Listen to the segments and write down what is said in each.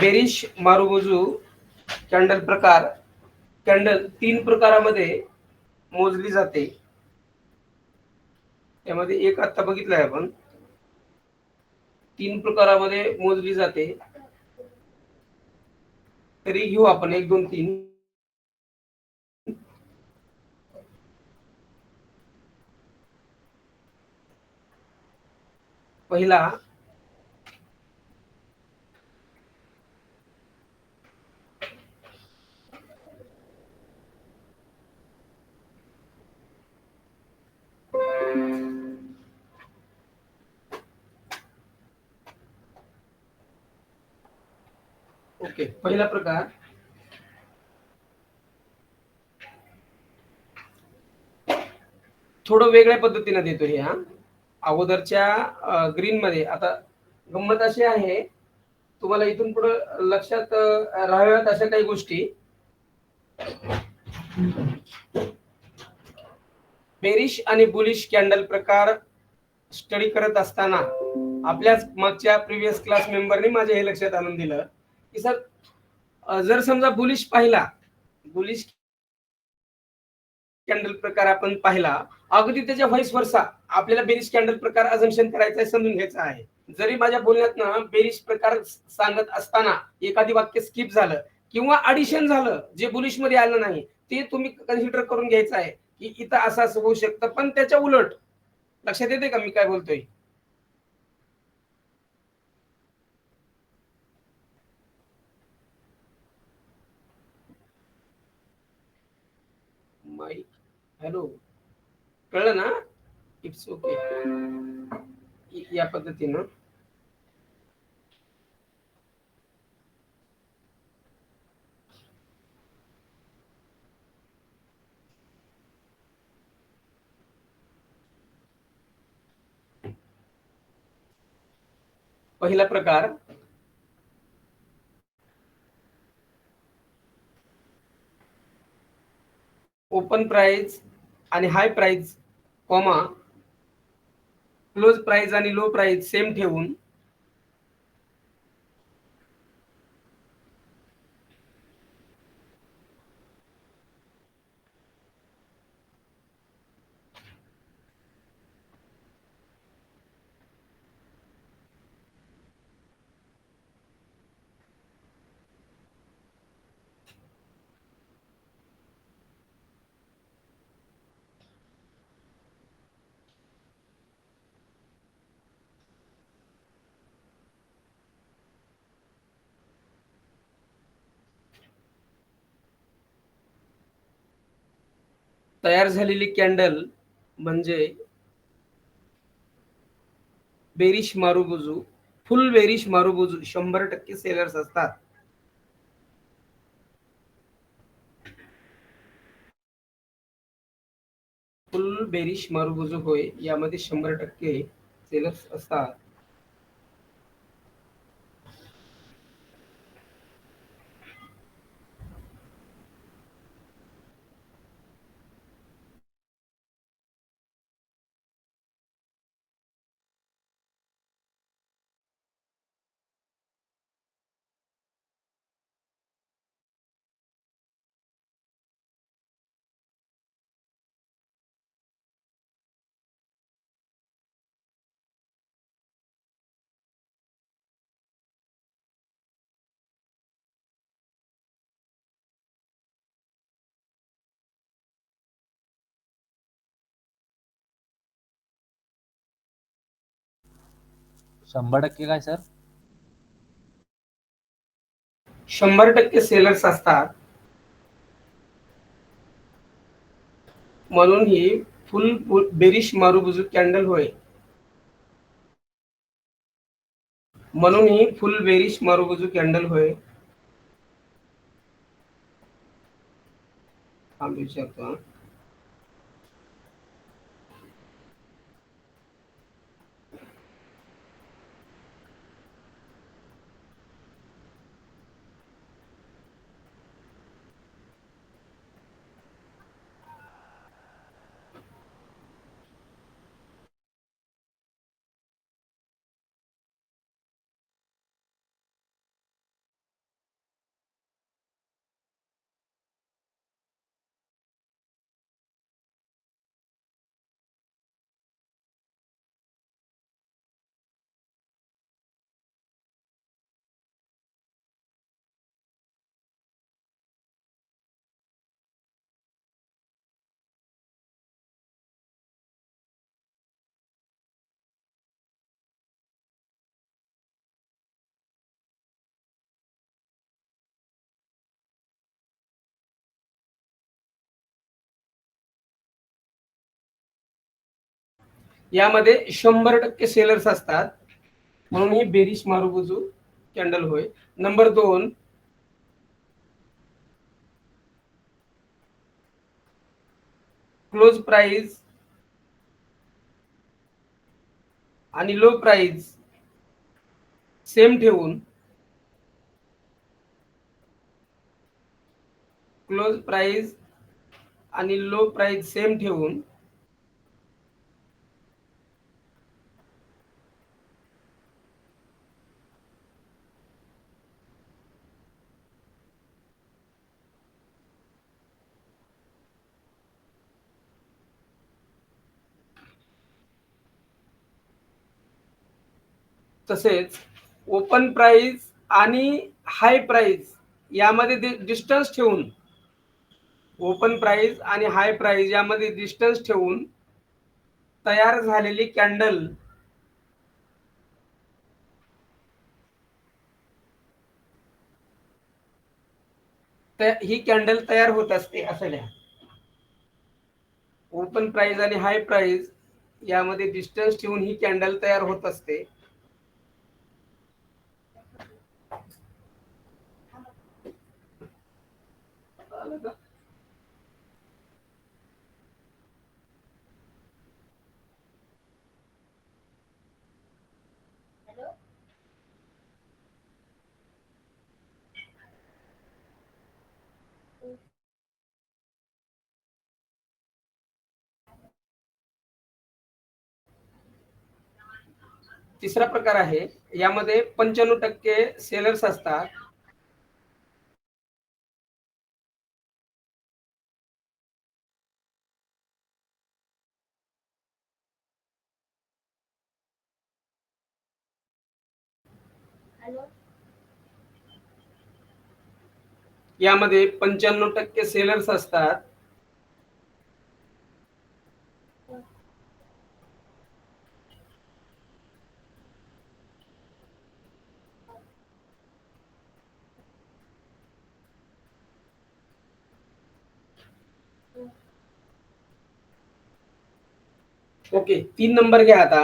Bearish मारुबुजू candle प्रकार. Candle 3 प्रकारामध्ये मोजली जाते. त्यामध्ये एक आता बघितलंय आपण, 3 प्रकारामध्ये मोजली जाते. तरी घेऊ आपण 1, 2, 3. पहिला ओके, पहिला प्रकार थोडं वेगळ्या पद्धतीने देतो हे. अगोदरच्या ग्रीन मध्ये आता गंमत अशी आहे, तुम्हाला इथून पुढे लक्षात राहाव्यात अशा काही गोष्टी. बेरिश आणि बुलिश कॅन्डल प्रकार स्टडी करत असताना आपल्याच मागच्या प्रिव्हियस क्लास मेंबरनी माझ्या हे लक्षात आणून दिलं की सर, जर समजा बुलिश पाहिला, बुलिश कॅन्डल प्रकार आपण पाहिला, अगदी त्याच्या व्हाईस वर्सा आपल्याला बेरिश कॅन्डल प्रकार अझम्पशन करायचं आहे, समजून घ्यायचं आहे. जरी माझ्या बोलण्यात बेरिश प्रकार सांगत असताना एखादी वाक्य स्किप झालं किंवा ऍडिशन झालं जे बुलिश मध्ये आलं नाही, ते तुम्ही कन्सिडर करून घ्यायचं आहे की इथं असं असं होऊ शकतं. पण त्याच्या उलट लक्षात येते का मी काय बोलतोय? माईक, हॅलो, कळलं ना? It's okay. या पद्धतीनं पहिला प्रकार ओपन प्राइस आणि हाय प्राइस, कॉमा क्लोज प्राइस आणि लो प्राइस सेम ठेवून तयार झालेली कॅन्डल म्हणजे बेरिश मारुबुजू. फुल बेरिश मारुबुजू 100% सेलर्स असतात. फुल बेरिश मारुबुजू होय, यामध्ये 100% सेलर्स असतात. शंभर टक्के काय सर? 100% सेलर्स असतात. म्हणून ही फुल बेरिश मारुबुजू कॅन्डल होय. म्हणून ही फुल बेरिश मारुबुजू कॅन्डल होय. थांब विचारतो. यामध्ये 100% सेलर्स असतात, म्हणून ही बेरिश मारुबुजू कॅन्डल होय. नंबर 2, क्लोज प्राइस आणि लो प्राइस सेम ठेवून, क्लोज प्राइस आणि लो प्राइस सेम ठेवून तसेच ओपन प्राइस आणि हाय प्राइस यामध्ये डिस्टन्स ठेवून, ओपन प्राइस आणि हाय प्राइस यामध्ये डिस्टन्स ठेवून तयार झालेली कॅन्डल ही कॅन्डल तयार होत असते असं लिहा. ओपन प्राइस आणि हाय प्राइस यामध्ये डिस्टन्स ठेवून ही कॅन्डल तयार होत असते. तिसरा प्रकार आहे, यामध्ये 95% सेलर्स असतात. यामध्ये 95% सेलर्स असतात. ओके, 3 नंबर घ्या आता.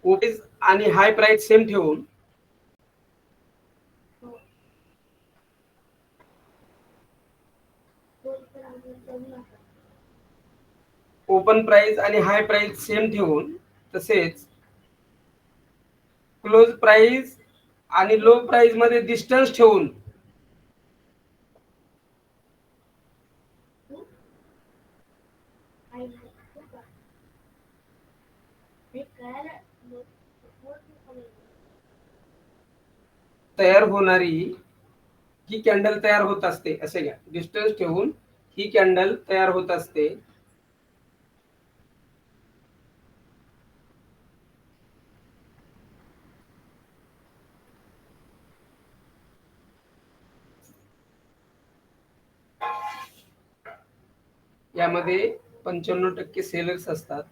ओपीज आणि हाय प्राइस सेम ठेवून ओपन प्राइस आणि हाय प्राइस सेम ठेवून, तसेच क्लोज प्राइस आणि लो प्राइस मध्ये डिस्टन्स ठेवून तयार होणारी ही कॅन्डल तयार होत असते. असे घ्या, डिस्टन्स ठेवून ही कॅन्डल तयार होत असते. यामध्ये 95% सेलर्स असतात.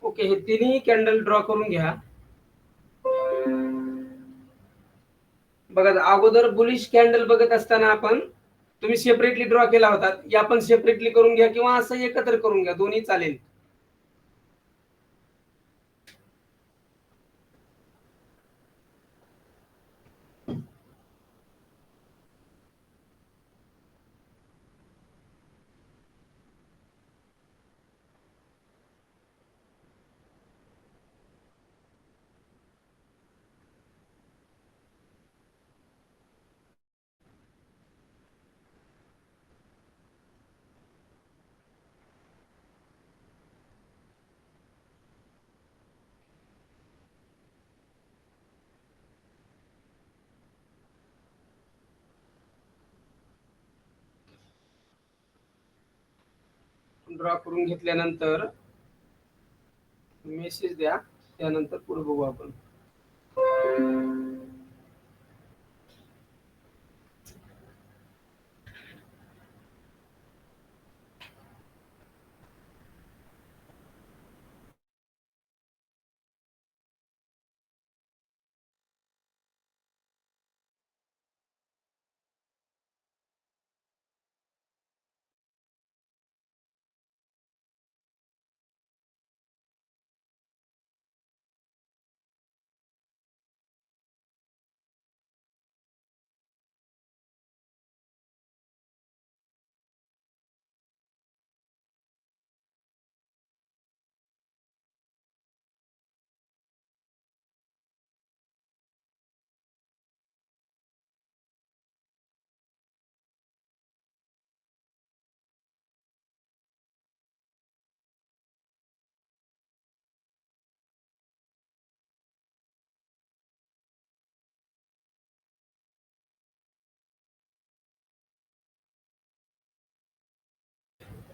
ओके, हे तिन्ही कॅन्डल ड्रॉ करून घ्या. बघा, अगोदर बुलिश कॅन्डल बघत असताना आपण तुम्ही सेपरेटली ड्रॉ केला होता, या पण सेपरेटली करून घ्या किंवा असं एकत्र करून घ्या, दोन्ही चालेल. ड्रॉ करून घेतल्यानंतर मेसेज द्या, त्यानंतर पुढे बघू आपण.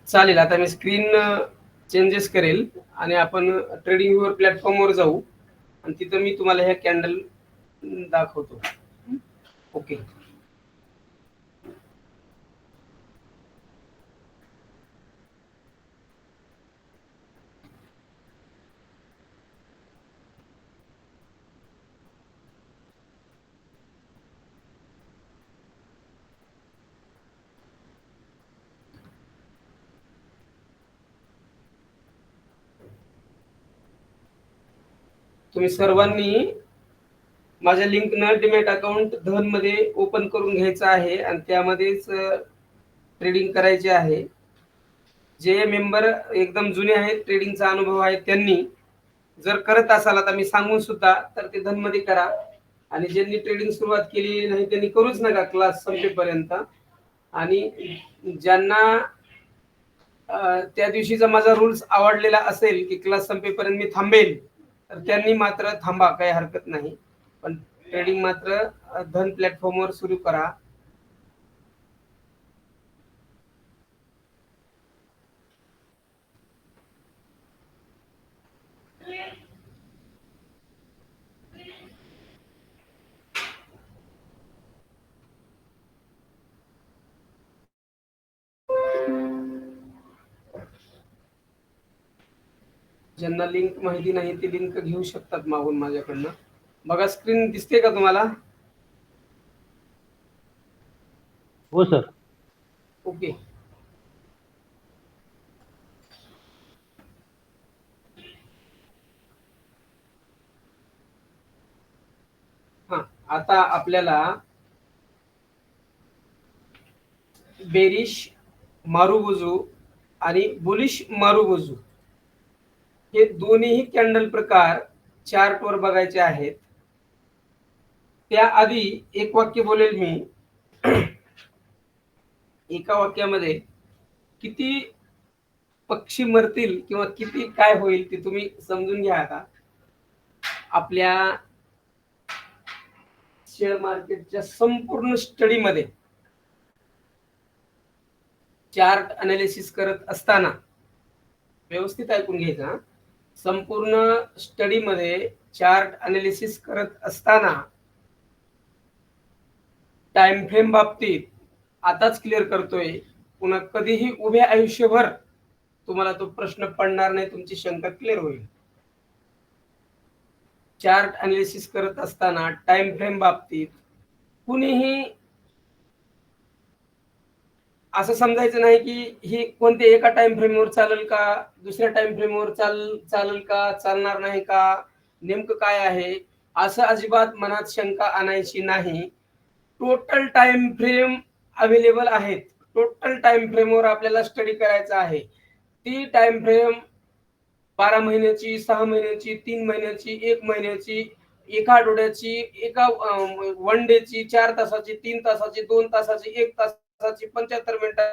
चालेल, आता मी स्क्रीन चेंजेस करेल आणि आपण ट्रेडिंग व्ह्यूवर प्लॅटफॉर्मवर जाऊ आणि तिथं मी तुम्हाला ह्या कॅन्डल दाखवतो. ओके. तुम्ही सर्वांनी माझ्या लिंकनं डीमॅट अकाउंट धन मध्ये ओपन करून घ्यायचं आहे आणि त्यामध्येच ट्रेडिंग करायचे आहे. जे मेंबर एकदम जुने आहेत, ट्रेडिंगचा अनुभव आहे, त्यांनी जर करत असाल आता मी सांगून सुद्धा तर ते धन मध्ये करा आणि ज्यांनी ट्रेडिंग सुरुवात केली नाही त्यांनी करूच नका क्लास संपेपर्यंत. आणि ज्यांना त्या दिवशीचा माझा रूल्स आवडलेला असेल की क्लास संपेपर्यंत मी थांबेल तर त्यांनी मात्र थांबा, काही हरकत नाही, पण ट्रेडिंग मात्र धन प्लॅटफॉर्मवर सुरू करा. ज्यांना लिंक माहिती नाही ते लिंक घेऊ शकतात मागून माझ्याकडनं. बघा, स्क्रीन दिसते का तुम्हाला? हो सर. ओके. हा, आता आपल्याला बेरिश मारुबुजू आणि बुलिश मारुबुजू हे दोन्ही कॅन्डल प्रकार चार्ट वर बघायचे आहेत. त्याआधी एक वाक्य बोलेल मी. एका वाक्यामध्ये किती पक्षी मरतील किंवा किती काय होईल ते तुम्ही समजून घ्या. आता आपल्या शेअर मार्केटच्या संपूर्ण स्टडीमध्ये चार्ट अनालिसिस करत असताना व्यवस्थित ऐकून घ्यायचं. संपूर्ण स्टडीमध्ये चार्ट अनालिसिस करत असताना टाइम फ्रेम बाबतीत आताच क्लिअर करतोय, पुन्हा कधीही उभ्या आयुष्यभर तुम्हाला तो प्रश्न पडणार नाही, तुमची शंका क्लिअर होईल. चार्ट अनालिसिस करत असताना टाइम फ्रेम बाबतीत कुणीही असं समजायचं नाही की ही कोणत्या एका टाइम फ्रेमवर चालेल का, दुसऱ्या टाइम फ्रेमवर चालेल का, चालणार नाही का, नेमकं काय आहे, असं अजिबात मनात शंका आणायची नाही. टोटल टाइम फ्रेम अवेलेबल आहेत. टोटल टाइम फ्रेमवर आपल्याला स्टडी करायचा आहे. ती टाइम फ्रेम 12 महिन्याची, 6 महिन्याची, 3 महिन्याची, 1 महिन्याची, एका आठवड्याची, एका 1 डेची, 4 तासाची, 3 तासाची, 2 तासाची, 1 तासाची, 75 मिनिटाची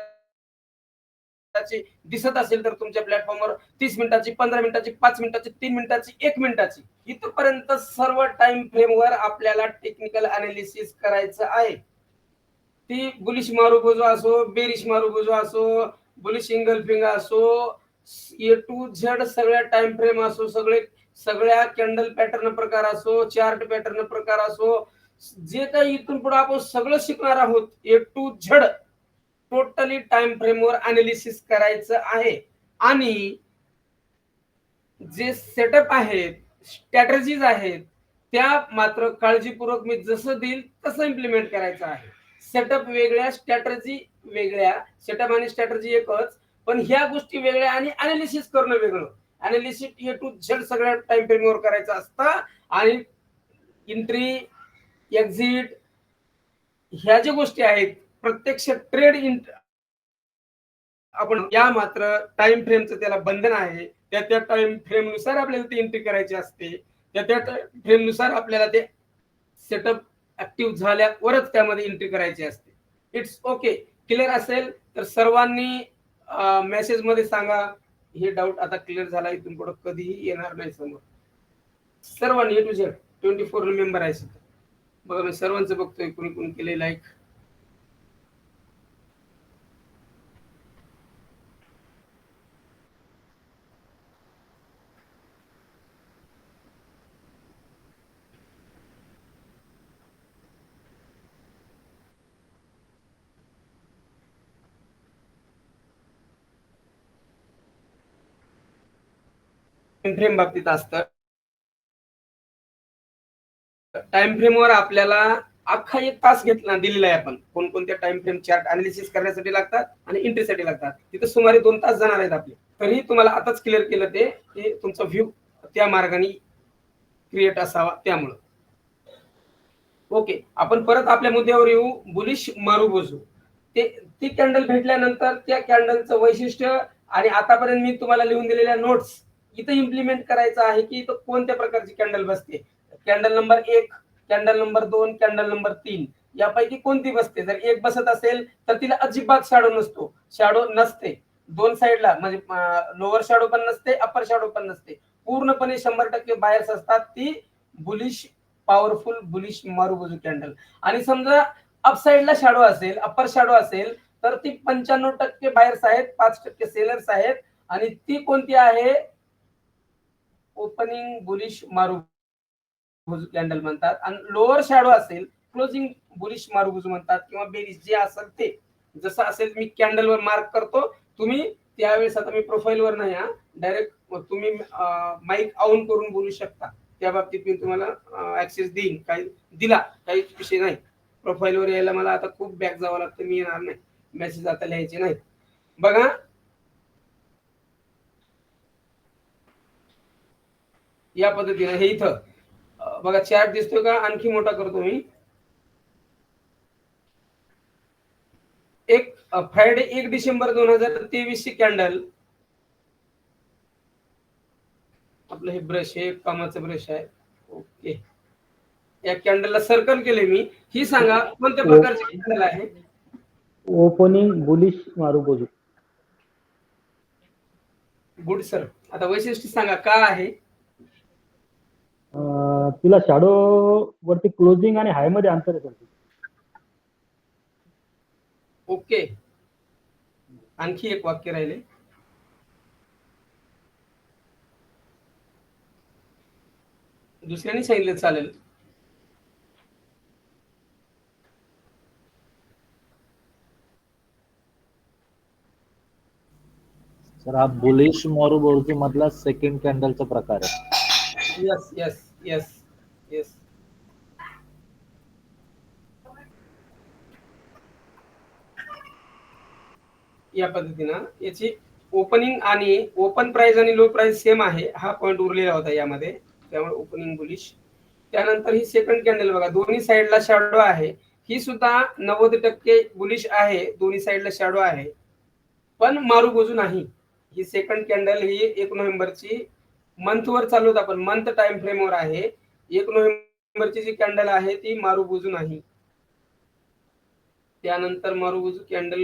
दिसत असेल तर तुमच्या प्लॅटफॉर्मवर 30 मिनिटाची, 15 मिनिटाची, 5 मिनिटाची, 3 मिनिटाची, 1 मिनिटाची, इथपर्यंत सर्व टाइम फ्रेमवर आपल्याला टेक्निकल अनालिसिस करायचं आहे. ती बुलिश मारुबुजू असो, बेरिश मारुबुजू असो, बुलिश इंगल्फिंग असो, ए टू झेड सगळ्या टाइम फ्रेम असो, सगळ्या कॅन्डल पॅटर्न प्रकार असो, चार्ट पॅटर्न प्रकार असो, जे काही इथून पुढे आपण सगळं शिकणार आहोत, ए टू झेड टोटली टाइम फ्रेमवर अनालिसिस करायचं आहे. आणि जे सेटअप आहेत, स्ट्रॅटेजीज आहेत, त्या मात्र काळजीपूर्वक मी जसं देईल तसं इम्प्लिमेंट करायचं आहे. सेटअप वेगळ्या, स्ट्रॅटेजी वेगळ्या. सेटअप आणि स्ट्रॅटेजी एकच, पण ह्या गोष्टी वेगळ्या आणि अनालिसिस करणं वेगळं. अनालिसिस ए टू झेड सगळ्या टाइम फ्रेमवर करायचं असतं. आणि एंट्री, एक्झिट ह्या ज्या गोष्टी आहेत, प्रत्यक्ष ट्रेड आपण या मात्र टाइम फ्रेमचं त्याला बंधन आहे. त्या टाइम फ्रेम नुसार आपल्याला ती एंट्री करायची असते. त्या फ्रेम नुसार आपल्याला ते सेटअप ऍक्टिव्ह झाल्यावरच त्यामध्ये एंट्री करायची असते. It's okay. क्लिअर असेल तर सर्वांनी मेसेज मध्ये सांगा. हे डाऊट आता क्लिअर झाला, इथून पुढे कधीही येणार नाही समोर. सर्वांनी ए टू झेड 24 मेंबर आहे. बघा मी सर्वांचं बघतोय, कुणी कुणी केले लाईक. फ्रेम बाबतीत असतं. टाइम फ्रेमवर आपल्याला अख्खा 1 तास घेतला दिलेला आहे. आपण कोणकोणत्या टाइम फ्रेम चार्ट अनालिसिस करण्यासाठी लागतात आणि एंट्रीसाठी लागतात. तिथे सुमारे 2 तास जाणार आहेत आपले. तरी तुम्हाला आताच क्लिअर केलं ते तुमचा व्ह्यू त्या मार्गाने क्रिएट असावा त्यामुळं. ओके, आपण परत आपल्या मुद्द्यावर येऊ. बुलिश मारुबोजू ती कॅन्डल भेटल्यानंतर त्या कॅन्डलचं वैशिष्ट्य आणि आतापर्यंत मी तुम्हाला लिहून दिलेल्या नोट्स इथं इम्प्लिमेंट करायचं आहे की इथं कोणत्या प्रकारची कॅन्डल बसते. Candle number 1, candle number 2, candle number 3 यापैकी कोणती बसते. जर एक बसत असेल तर तिला अजिबात शॅडो नसतो, शॅडो नसते. 2 साइडला म्हणजे लोअर शॅडो पण नसते, अपर शॅडो पण नसते. पूर्णपणे 100% बायर्स असतात. ती bullish, powerful bullish marubozu candle. आणि समजा अप साइडला शॅडो असेल, अपर शॅडो असेल तर ती 95% बायर्स आहेत, 5% सेलर्स आहेत. आणि ती कोणती आहे, ओपनिंग बुलिश मारुबोजू कॅन्डल म्हणतात. आणि लोअर शॅडो असेल क्लोजिंग बुलिश मारुबोजू म्हणतात, किंवा बेरिश जे असेल ते. जसं असेल मी कॅन्डलवर मार्क करतो. तुम्ही त्यावेळेस, आता मी प्रोफाईलवर नाही, डायरेक्ट तुम्ही माईक ऑन करून बोलू शकता. त्या बाबतीत मी तुम्हाला ऍक्सेस देईन. काही दिला काही विषय नाही. प्रोफाईलवर यायला मला आता खूप बॅक जावं लागतं, मी येणार नाही. मेसेज आता लिहायचे नाहीत. बघा या पद्धतीने हे इथं बघा चार्ट दिसतोय का, आणखी मोठा करतो मी. एक फ्रायडे 1 डिसेंबर 2023 ची कॅन्डल. आपलं हे ब्रश, हे कामाचं ब्रश आहे. ओके, या कॅन्डलला सर्कल केले मी. ही सांगा कोणत्या प्रकारची कॅन्डल आहे. Opening bullish marubozu. Good sir. आता वैशिष्ट्य सांगा का आहे. तिला शॅडो वरती क्लोजिंग आणि हाय मध्ये अंतर आहे. ओके, आणखी एक वाक्य राहिले. दुसऱ्याने सांगितलं चालेल. सर हा बुलिश मारुबोजू मधला सेकंड कॅन्डलचा प्रकार आहे. Yes yes yes yes. या पद्धतीनं याची ओपनिंग आणि ओपन प्राइस आणि लो प्राइस सेम आहे. हा पॉइंट उरलेला होता यामध्ये, त्यामुळे ओपनिंग बुलिश. त्यानंतर ही सेकंड कॅन्डल बघा, दोन्ही साइडला शॅडो आहे. ही सुद्धा 90% बुलिश आहे, दोन्ही साइडला शॅडो आहे, पण मारुबोजू नाही. ही सेकंड कॅन्डल ही 1 नोव्हेंबरची मंथवर चालू होत, आपण मंथ टाइम फ्रेमवर आहे. 1 नोव्हेंबरची जी कॅन्डल आहे ती मारुबोजू नाही. त्यानंतर मारुबोजू कॅन्डल,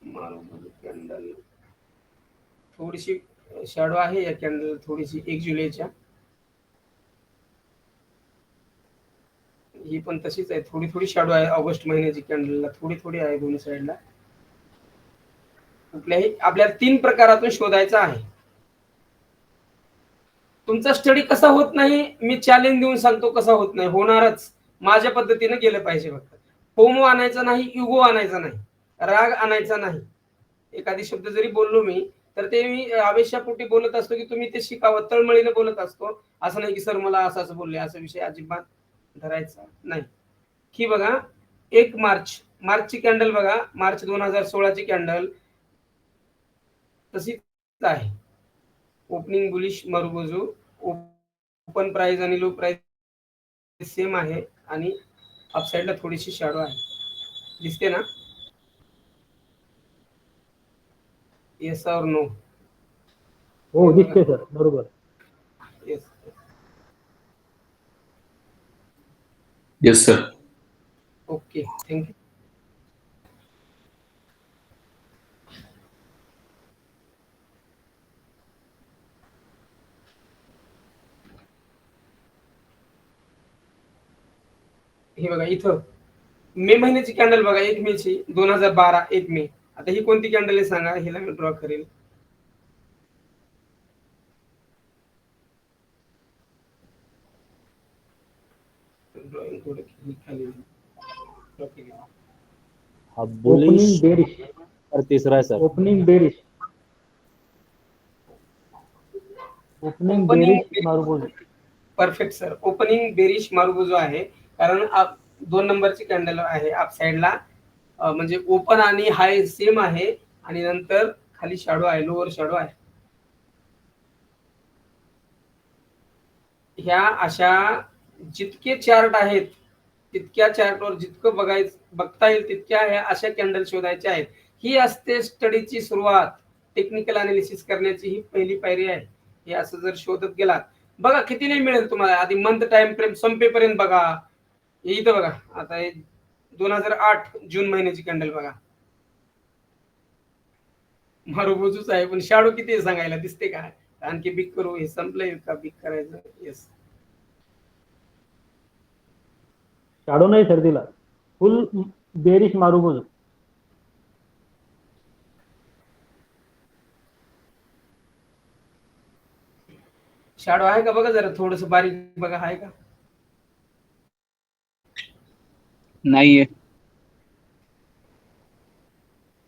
मारुबोजू कॅन्डल थोडीशी शॅडो आहे या कॅन्डल, थोडीशी 1 जुलैच्या. ही पण तशीच आहे, थोडी थोडी शॅडो आहे ऑगस्ट महिन्याची कॅन्डलला, थोडी थोडी आहे दोन्ही साईडला. कुठल्याही आपल्याला 3 प्रकारातून शोधायचा आहे. तुमचा स्टडी कसा होत नाही मी चॅलेंज देऊन सांगतो, कसा होत नाही, होणारच. माझ्या पद्धतीने गेलं पाहिजे. फक्त फोमो आणायचा नाही, युगो आणायचा नाही, राग आणायचा नाही. एखादी शब्द जरी बोललो मी तर ते मी आवेशापोटी बोलत असतो की तुम्ही ते शिकावं, तळमळीने बोलत असतो. असं नाही की सर मला असं असं बोलले, असा विषय अजिबात धरायचा नाही. ही बघा 1 मार्चची कॅन्डल बघा, मार्च 2016 ची कॅन्डल तशीच आहे. Opening bullish marubozu, open price आणि लो प्राइस सेम आहे आणि अपसाइडला थोडीशी शॅडो आहे, दिसते ना? येस और नो? हो दिसते सर, बरोबर. Yes. Yes sir. Okay, thank you. हे बघा इथं मे महिन्याची कॅन्डल बघा, 1 मेची 2012, 1 मे. आता ही कोणती कॅन्डल आहे सांगा, हिला मी ड्रॉ करेल. ड्रॉइंग थोडं खाली ड्रॉ केली. हा ओपनिंग बुलिश बेरिश, तर तिसरा आहे sir. Opening bearish, opening bearish marubozu. Perfect sir, opening bearish marubozu आहे. कारण 2 नंबरची कॅन्डल आहे अप साइडला, म्हणजे ओपन आणि हाय सेम आहे आणि नंतर खाली शॅडो आहे, लोअर शॅडो आहे. ह्या अशा जितके चार्ट आहेत तितक्या चार्टवर जितकं बघता येईल तितक्या ह्या अशा कॅन्डल शोधायच्या आहेत. ही असते स्टडीची सुरुवात. टेक्निकल अनालिसिस करण्याची ही पहिली पायरी आहे. हे असं जर शोधत गेलात, बघा किती नाही मिळेल तुम्हाला. आधी मंथ टाइम फ्रेम संपेपर्यंत बघा. हे इथं बघा, आता हे 2008 जून महिन्याची कॅन्डल बघा, मारुबोजूच आहे पण शॅडो किती आहे सांगायला, दिसते का? आणखी बिग करू, हे संपलंय का बिग करायचं? येस. शॅडो नाही सर तिला, फुल बेरिश मारुबोजू. शॅडो आहे का बघा जरा, थोडस बारीक बघा, आहे का? नाहीये.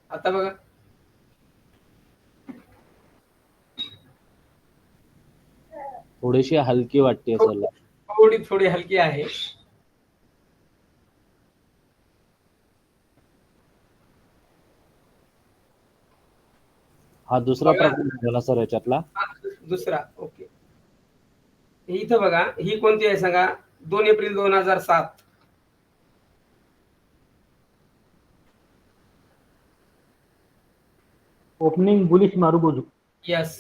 आता बघा, थोडीशी हलकी वाटते सर. थोडी थोडी हलकी आहे. हा दुसरा बघा. प्रकार झाला सर याच्यातला. दुसरा. ओके, हे इथं बघा, ही कोणती आहे सांगा? 2 April 2007. Opening bullish marubozu. Yes.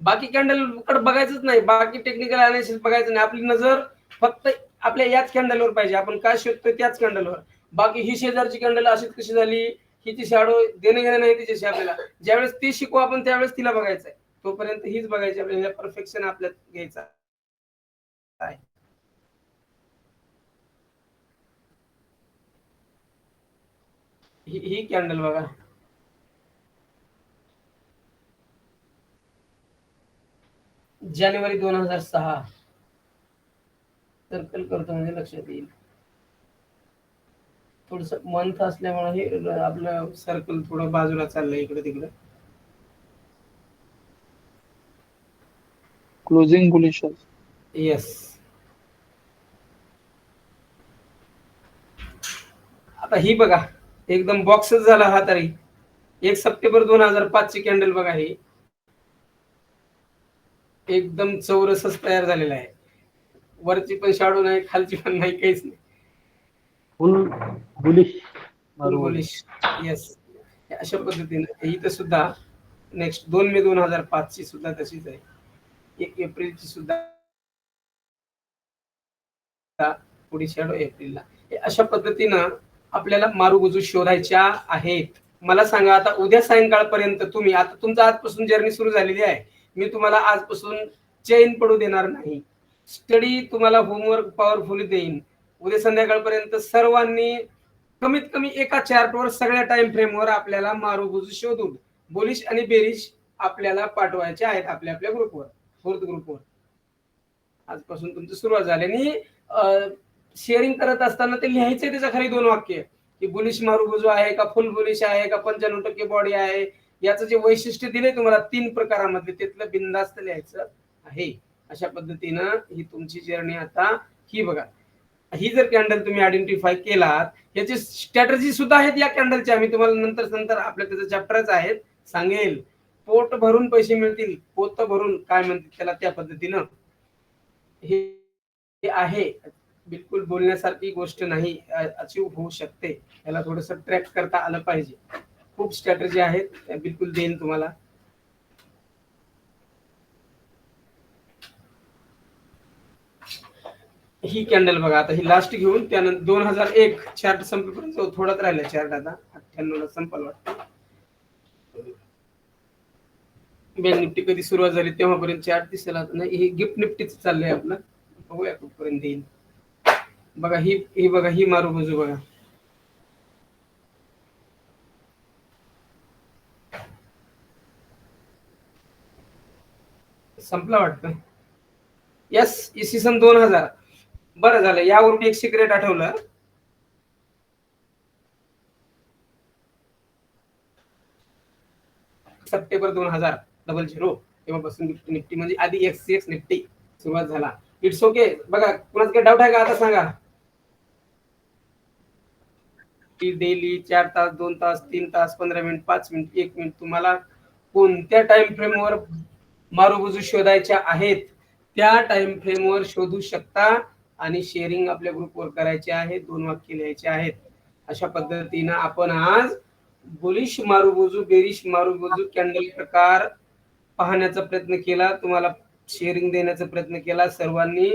बाकी कॅन्डल कडे बघायचंच नाही, बाकी टेक्निकल अनालिसिस बघायचं नाही. आपली नजर फक्त आपल्या याच कॅन्डलवर पाहिजे, आपण काय शोधतोय त्याच कॅन्डलवर. बाकी ही शेजारची कॅन्डल अशीच कशी झाली, हिची शॅडो देणे घेणे नाही तिच्याशी आपल्याला. ज्यावेळेस ती शिकू आपण त्यावेळेस तिला बघायचं आहे, तोपर्यंत हीच बघायची आपल्याला. परफेक्शन आपल्यात घ्यायचं आहे. ही कॅन्डल बघा, जानेवारी 2006. सर्कल करतो म्हणजे लक्षात येईल. थोडस मंथ असल्यामुळे हे आपलं सर्कल थोडं बाजूला चाललंय इकडे तिकडे. Closing bullish. येस. आता ही बघा, एकदम बॉक्सच झाला हा तरी. 1 सप्टेंबर 2005 ची कॅन्डल बघा, ही एकदम चौरसच तयार झालेला आहे. वरची पण शॅडो नाही, खालची पण नाही, काहीच नाही. Full bullish marubozu. Bullish. Yes. अशा पद्धतीने इथं सुद्धा नेक्स्ट 2 मे 2005 ची सुद्धा तशीच आहे. 1 एप्रिलची सुद्धा पुढे शॅडो एप्रिलला. अशा पद्धतीनं आपल्याला मारुबोजू शोधायच्या आहेत. मला सांगा, आता उद्या सायंकाळपर्यंत तुम्ही, आता तुमचा आजपासून जर्नी सुरू झालेली आहे, मी तुम्हाला आजपासून चैन पडू देणार नाही. स्टडी तुम्हाला होमवर्क पॉवरफुली देईन. उद्या संध्याकाळपर्यंत सर्वांनी कमीत कमी एका चार्टवर सगळ्या टाइम फ्रेमवर आपल्याला मारूबुजू शोधून बुलिश आणि बेरिश आपल्याला पाठवायचे आहेत आपल्या आपल्या ग्रुपवर, फोर्थ ग्रुपवर. आजपासून तुमची सुरुवात झाली आणि शेअरिंग करत असताना ते लिहायचे त्याच्या खाली 2 वाक्य की बुलिश मारूबुजू आहे का, फुल बुलिश आहे का, 95% बॉडी आहे. याचं जे वैशिष्ट्य दिले तुम्हाला 3 प्रकारामध्ये त्यातलं बिनधास्त लिहायचं आहे. अशा पद्धतीनं ही तुमची जर्नी आता ही बघा. ही जर कॅन्डल तुम्ही आयडेंटिफाय केलात, याची स्ट्रॅटेजी सुद्धा आहेत या कॅन्डलच्या. मी तुम्हाला नंतर आपल्या त्याचं चॅप्टरच आहेत सांगेल. पोट भरून पैसे मिळतील, पोत भरून काय म्हणतात त्याला, त्या पद्धतीनं हे आहे. बिलकुल बोलण्यासारखी गोष्ट नाही, अचीव होऊ शकते. याला थोडस ट्रॅक करता आलं पाहिजे. खूप स्ट्रॅटेजी आहेत, त्या बिलकुल देईन तुम्हाला. ही कॅन्डल बघा, आता ही लास्ट घेऊन त्यानंतर 2001 चार्ट संपेपर्यंत थोडाच राहिला चार्ट. आता 98 ला संपल वाटतं. बँक निफ्टी कधी सुरुवात झाली तेव्हापर्यंत चार्ट दिसेल. नाही, हे गिफ्ट निफ्टीच चाललंय आपलं. बघूया कुठपर्यंत येईल. बघा ही बघा, ही मारूबुजू बघा. संपला वाटतं. यस, इसवी सन 2000. बरं झालं, यावरून एक सिक्रेट आठवलं. सप्टेंबर 2000 तेव्हापासून निफ्टी म्हणजे आधी एक्सएक्स निफ्टी सुरुवात झाला. It's okay. बघा, कुणाचा काही डाऊट आहे का आता सांगा. डेली 4 तास, 2 तास, 3 तास, 15 मिनिट, 5 मिनिट, 1 मिनिट, तुम्हाला कोणत्या टाइम फ्रेमवर मारूबुजू शोधायच्या आहेत त्या टाइम फ्रेमवर शोधू शकता. आणि शेअरिंग आपल्या ग्रुपवर करायचे आहे. 2 वाक्य लिहायचे आहेत. अशा पद्धतीनं आपण आज bullish marubozu, bearish marubozu candle प्रकार पाहण्याचा प्रयत्न केला. तुम्हाला शेअरिंग देण्याचा प्रयत्न केला. सर्वांनी